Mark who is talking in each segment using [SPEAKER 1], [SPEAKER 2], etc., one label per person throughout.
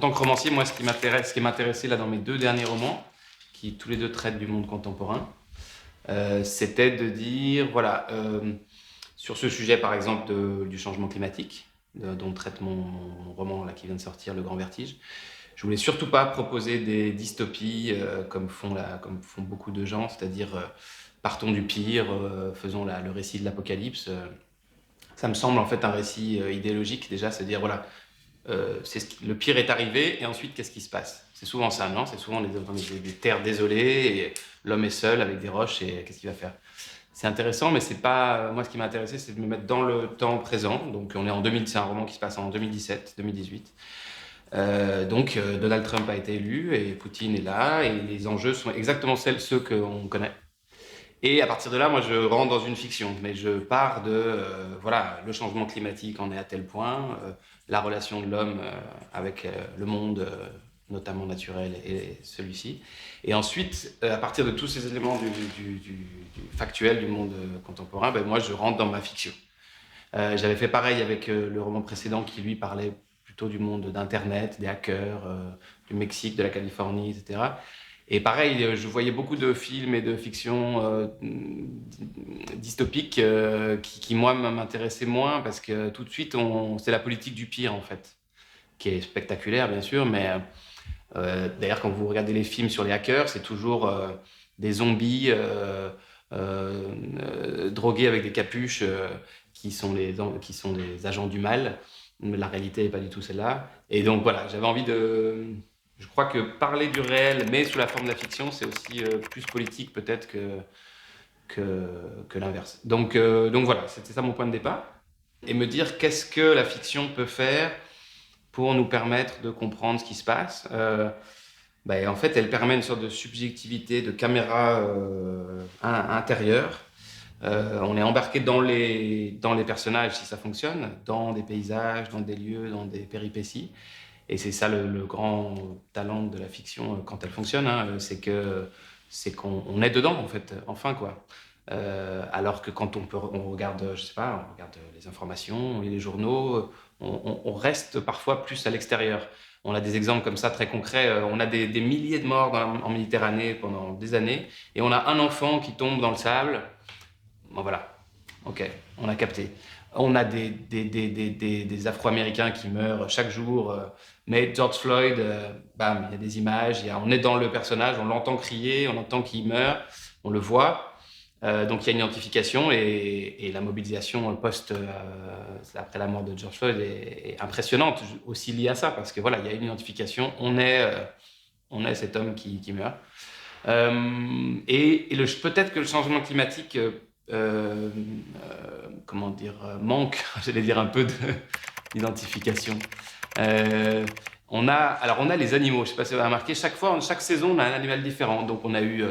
[SPEAKER 1] tant que romancier, moi, ce qui m'intéressait là dans mes 2 derniers romans, qui tous les 2 traitent du monde contemporain, c'était de dire, voilà, sur ce sujet, par exemple, du changement climatique, dont traite mon roman là, qui vient de sortir, Le Grand Vertige. Je voulais surtout pas proposer des dystopies comme font beaucoup de gens, c'est-à-dire partons du pire, faisons le récit de l'apocalypse. Ça me semble en fait un récit idéologique déjà, c'est-à-dire voilà, le pire est arrivé et ensuite qu'est-ce qui se passe? C'est souvent ça, non? C'est souvent des terres désolées et l'homme est seul avec des roches et qu'est-ce qu'il va faire? C'est intéressant, mais c'est pas. Moi, ce qui m'a intéressé, c'est de me mettre dans le temps présent. Donc, on est en 2000, c'est un roman qui se passe en 2017, 2018. Donald Trump a été élu et Poutine est là et les enjeux sont exactement ceux qu'on connaît. Et à partir de là, moi, je rentre dans une fiction, mais je pars de, voilà, le changement climatique en est à tel point, la relation de l'homme avec le monde, notamment naturel, et celui-ci. Et ensuite, à partir de tous ces éléments du factuel du monde contemporain, ben, moi, je rentre dans ma fiction. J'avais fait pareil avec le roman précédent qui, lui, parlait plutôt du monde d'Internet, des hackers, du Mexique, de la Californie, etc. Et pareil, je voyais beaucoup de films et de fictions dystopiques qui, moi, m'intéressaient moins parce que tout de suite, c'est la politique du pire, en fait, qui est spectaculaire, bien sûr, mais d'ailleurs, quand vous regardez les films sur les hackers, c'est toujours des zombies drogués avec des capuches qui sont des agents du mal. Mais la réalité n'est pas du tout celle-là. Et donc voilà, j'avais envie de... Je crois que parler du réel, mais sous la forme de la fiction, c'est aussi plus politique peut-être que l'inverse. Donc voilà, c'était ça mon point de départ. Et me dire qu'est-ce que la fiction peut faire pour nous permettre de comprendre ce qui se passe. En fait, elle permet une sorte de subjectivité, de caméra intérieure. On est embarqué dans les personnages si ça fonctionne, dans des paysages, dans des lieux, dans des péripéties. Et c'est ça le grand talent de la fiction quand elle fonctionne, hein, c'est qu'on est dedans en fait, enfin quoi. Alors que quand on regarde, je sais pas, on regarde les informations, les journaux, on reste parfois plus à l'extérieur. On a des exemples comme ça très concrets. On a des milliers de morts en Méditerranée pendant des années, et on a un enfant qui tombe dans le sable. Bon voilà, ok, on a capté. On a des Afro-Américains qui meurent chaque jour. Mais George Floyd, bam, il y a des images, on est dans le personnage, on l'entend crier, on entend qu'il meurt, on le voit. Donc il y a une identification et la mobilisation après la mort de George Floyd est impressionnante, aussi liée à ça, parce que voilà, il y a une identification, on est cet homme qui meurt. Peut-être que le changement climatique comment dire, manque, j'allais dire un peu d'identification. On a les animaux, je ne sais pas si vous avez remarqué, chaque saison, on a un animal différent. Donc on a eu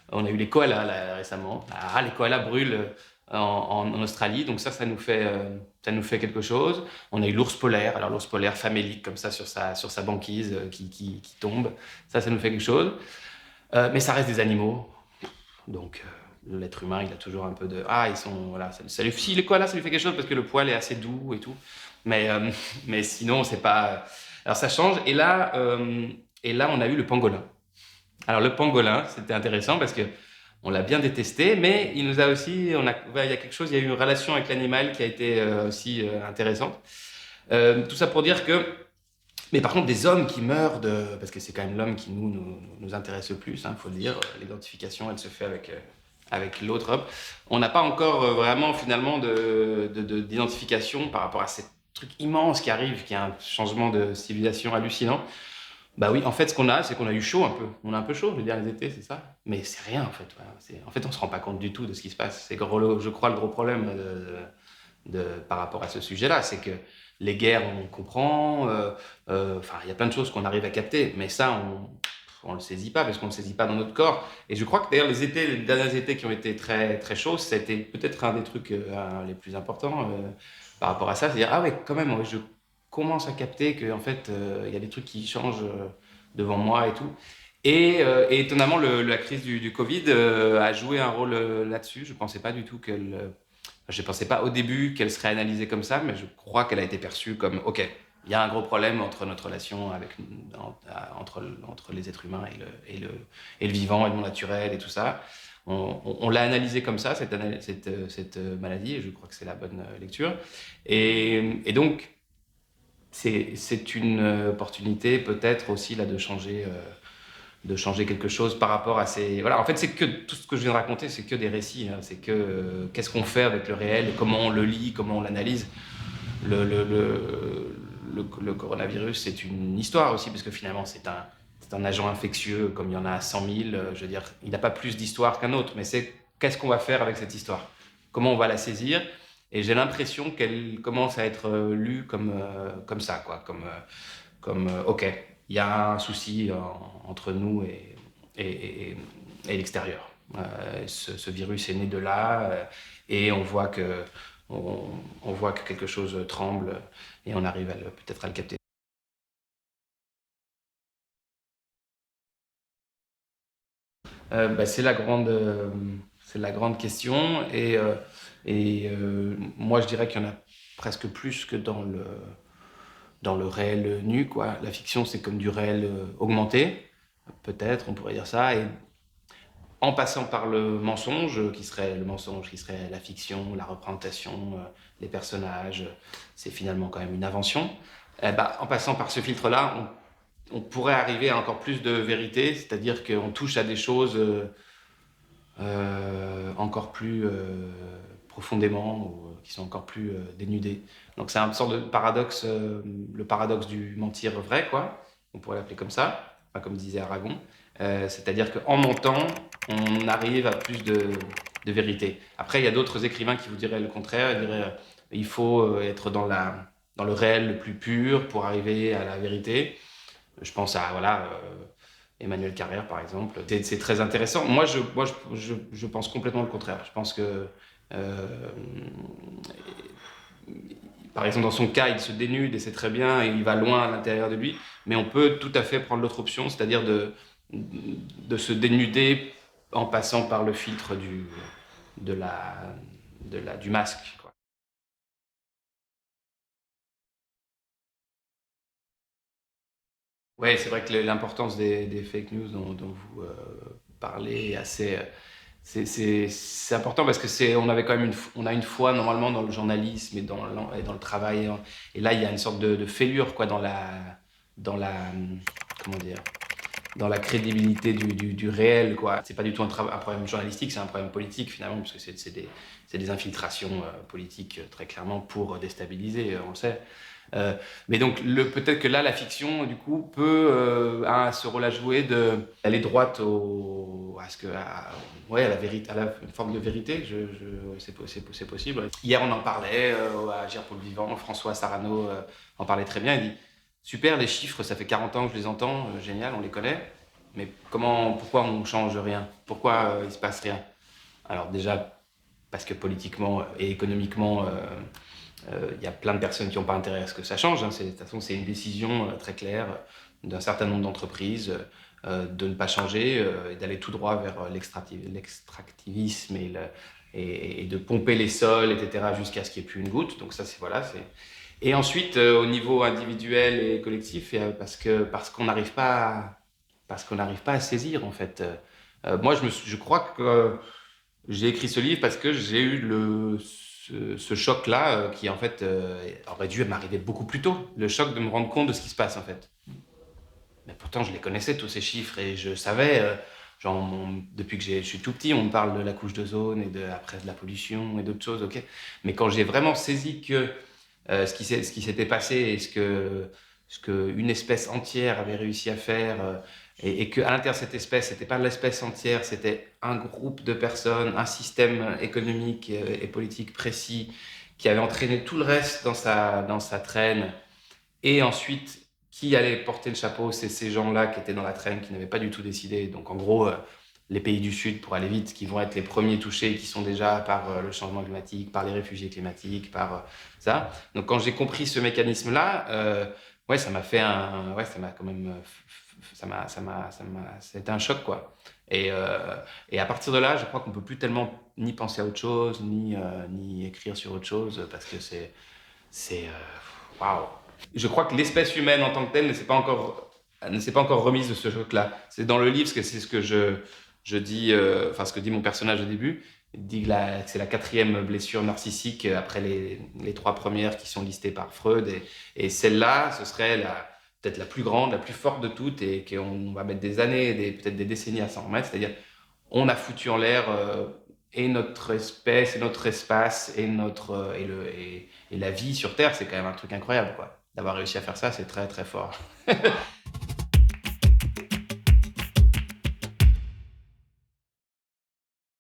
[SPEAKER 1] les koalas là, récemment. Ah, les koalas brûlent en Australie, donc ça nous fait quelque chose. On a eu l'ours polaire, alors l'ours polaire famélique comme ça sur sa banquise qui tombe. Ça nous fait quelque chose. Mais ça reste des animaux, donc l'être humain, il a toujours un peu de ils sont voilà, si les koalas, ça lui fait quelque chose parce que le poil est assez doux et tout, mais sinon c'est pas. Alors ça change. Et là, on a eu le pangolin. Alors le pangolin, c'était intéressant parce que on l'a bien détesté, mais il nous a aussi, il y a quelque chose, il y a eu une relation avec l'animal qui a été aussi intéressante. Tout ça pour dire que, mais par contre, des hommes qui meurent parce que c'est quand même l'homme qui nous intéresse le plus, hein, faut le dire. L'identification, elle se fait avec l'autre homme. On n'a pas encore vraiment finalement d'identification par rapport à ces trucs immenses qui arrivent, qui est un changement de civilisation hallucinant. Bah oui, en fait, ce qu'on a, c'est qu'on a eu chaud un peu. On a un peu chaud, je veux dire, les étés, c'est ça. Mais c'est rien, en fait. Voilà. En fait, on se rend pas compte du tout de ce qui se passe. C'est, je crois, le gros problème par rapport à ce sujet-là. C'est que les guerres, on comprend. Il y a plein de choses qu'on arrive à capter. Mais ça, on le saisit pas parce qu'on le saisit pas dans notre corps. Et je crois que d'ailleurs, les derniers étés qui ont été très, très chauds, c'était peut-être un des trucs les plus importants par rapport à ça. C'est-à-dire, ah ouais, quand même, ouais, je commence à capter qu'en fait, il y a des trucs qui changent devant moi et tout. Et étonnamment, la crise du Covid a joué un rôle là-dessus. Je pensais pas du tout je pensais pas au début qu'elle serait analysée comme ça, mais je crois qu'elle a été perçue comme, ok, il y a un gros problème entre notre relation entre les êtres humains et le vivant et le monde naturel et tout ça. On l'a analysé comme ça, cette maladie, et je crois que c'est la bonne lecture. Et donc, c'est une opportunité peut-être aussi là de changer quelque chose par rapport à ces... Voilà, en fait, c'est que tout ce que je viens de raconter, c'est que des récits. Hein. C'est que qu'est-ce qu'on fait avec le réel, comment on le lit, comment on l'analyse. Le coronavirus, c'est une histoire aussi, parce que finalement, c'est un agent infectieux, comme il y en a 100 000. Je veux dire, il n'a pas plus d'histoire qu'un autre, mais c'est qu'est-ce qu'on va faire avec cette histoire? Comment on va la saisir? Et j'ai l'impression qu'elle commence à être lue comme ça, quoi, OK, il y a un souci entre nous et, et- et l'extérieur. Ce virus est né de là et on, on voit que quelque chose tremble et on arrive peut-être à le capter. C'est la grande question et moi je dirais qu'il y en a presque plus que dans le réel nu, quoi. La fiction, c'est comme du réel augmenté, peut-être, on pourrait dire ça, et en passant par le mensonge qui serait la fiction, la représentation, les personnages, c'est finalement quand même une invention. En passant par ce filtre-là, on pourrait arriver à encore plus de vérité, c'est-à-dire qu'on touche à des choses encore plus profondément ou qui sont encore plus dénudées. Donc c'est une sorte de paradoxe, le paradoxe du mentir vrai, quoi. On pourrait l'appeler comme ça, enfin, comme disait Aragon. C'est-à-dire qu'en mentant, on arrive à plus de vérité. Après, il y a d'autres écrivains qui vous diraient le contraire. Ils diraient il faut être dans le réel le plus pur pour arriver à la vérité. Je pense à voilà, Emmanuel Carrère, par exemple. C'est très intéressant. Je pense complètement le contraire. Je pense que, euh, par exemple, dans son cas, il se dénude et c'est très bien et il va loin à l'intérieur de lui. Mais on peut tout à fait prendre l'autre option, c'est-à-dire de se dénuder en passant par le filtre de la, du masque, quoi. Ouais, c'est vrai que l'importance des fake news dont vous parlez est assez. C'est important parce que on avait quand même on a une foi normalement dans le journalisme et dans le travail. Et là, il y a une sorte de fêlure quoi, dans la, comment dire, dans la crédibilité du réel, quoi. C'est pas du tout un problème journalistique, c'est un problème politique finalement, parce que c'est des infiltrations politiques très clairement pour déstabiliser, on le sait. Euh, mais donc peut-être que là, la fiction, du coup, peut a ce rôle à jouer d'aller droite ouais, à la vérité, à la une forme de vérité. C'est possible. Hier, on en parlait à Agir pour le vivant. François Sarano en parlait très bien. Il dit super, les chiffres, ça fait 40 ans que je les entends, génial, on les connaît. Mais pourquoi on change rien? Pourquoi il se passe rien? Alors déjà, parce que politiquement et économiquement, il y a plein de personnes qui n'ont pas intérêt à ce que ça change. Hein. De toute façon, c'est une décision très claire d'un certain nombre d'entreprises de ne pas changer et d'aller tout droit vers l'extractivisme et de pomper les sols, etc., jusqu'à ce qu'il n'y ait plus une goutte. Donc ça, c'est voilà. Et ensuite, au niveau individuel et collectif, parce qu'on n'arrive pas parce qu'on n'arrive pas à saisir, en fait. Moi, je crois que j'ai écrit ce livre parce que j'ai eu ce choc-là qui, en fait, aurait dû m'arriver beaucoup plus tôt. Le choc de me rendre compte de ce qui se passe, en fait. Mais pourtant, je les connaissais, tous ces chiffres, et je savais, genre, depuis que je suis tout petit, on me parle de la couche d'ozone et après de la pollution et d'autres choses, ok. Mais quand j'ai vraiment saisi que ce qui s'était passé et ce que une espèce entière avait réussi à faire, et qu'à l'intérieur de cette espèce, c'était pas l'espèce entière, c'était un groupe de personnes, un système économique et politique précis qui avait entraîné tout le reste dans sa traîne, et ensuite qui allait porter le chapeau, c'est ces gens-là qui étaient dans la traîne, qui n'avaient pas du tout décidé. Donc en gros, les pays du Sud, pour aller vite, qui vont être les premiers touchés, qui sont déjà par le changement climatique, par les réfugiés climatiques, par ça. Donc quand j'ai compris ce mécanisme-là, ouais, ça m'a fait ouais, ça m'a quand même, c'était un choc, quoi. Et à partir de là, je crois qu'on peut plus tellement ni penser à autre chose, ni écrire sur autre chose, parce que c'est, waouh. Je crois que l'espèce humaine en tant que telle ne s'est pas encore remise de ce choc-là. C'est dans le livre, parce que c'est ce que je dis, enfin ce que dit mon personnage au début. Il dit que c'est la quatrième blessure narcissique après les trois premières qui sont listées par Freud. Et celle-là, ce serait peut-être la plus grande, la plus forte de toutes, et qu'on va mettre des années, peut-être des décennies à s'en remettre. C'est-à-dire, on a foutu en l'air et notre espèce, et notre espace, et la vie sur Terre. C'est quand même un truc incroyable, quoi. D'avoir réussi à faire ça, c'est très très fort.